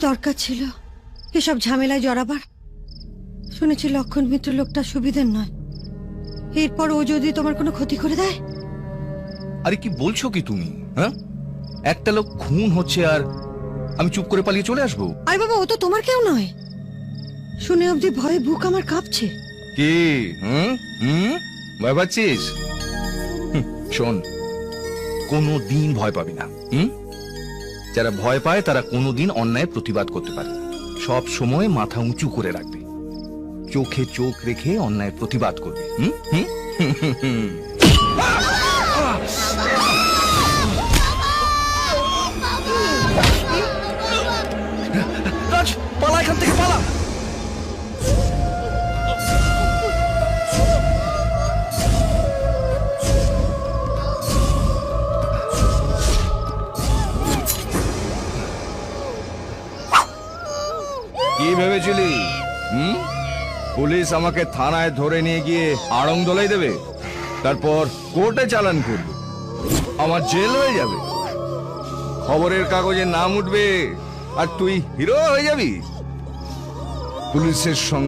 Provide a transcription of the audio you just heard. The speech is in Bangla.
দরকার ছিল এসব ঝামেলায় জড়াবার? শুনেছি লক্ষণ মিত্র লোকটা সুবিধের নয়। এরপর ও যদি তোমার কোনো ক্ষতি করে দেয়? আরে কি বলছো কি তুমি? হ্যাঁ, একটা লোক খুন হচ্ছে আর আমি চুপ করে পালিয়ে চলে আসবো? আরে বাবা, ও তো তোমার কেউ নয়। শুনে অবধি ভয়ে বুক আমার কাঁপছে। কি হুম হুম ভয় পাচ্ছিস? শোন, কোনোদিন ভয় পাবি না। যারা ভয় পায় তারা কোনোদিন অন্যায় প্রতিবাদ করতে পারে না। সব সময় মাথা উঁচু করে রাখবে, চোখে চোখ রেখে অন্যায় প্রতিবাদ করবে। রাজ, পালা এখান থেকে, পালা। কি ভেবেছিলি? পুলিশ আমাকে থানায় ধরে নিয়ে গিয়ে আড়ং দোলাই দেবে, তারপর কোর্টে চালান করবে, আমার জেল হয়ে যাবে, খবরের কাগজে নাম উঠবে, আর তুই হিরো হয়ে যাবি? পুলিশের সঙ্গে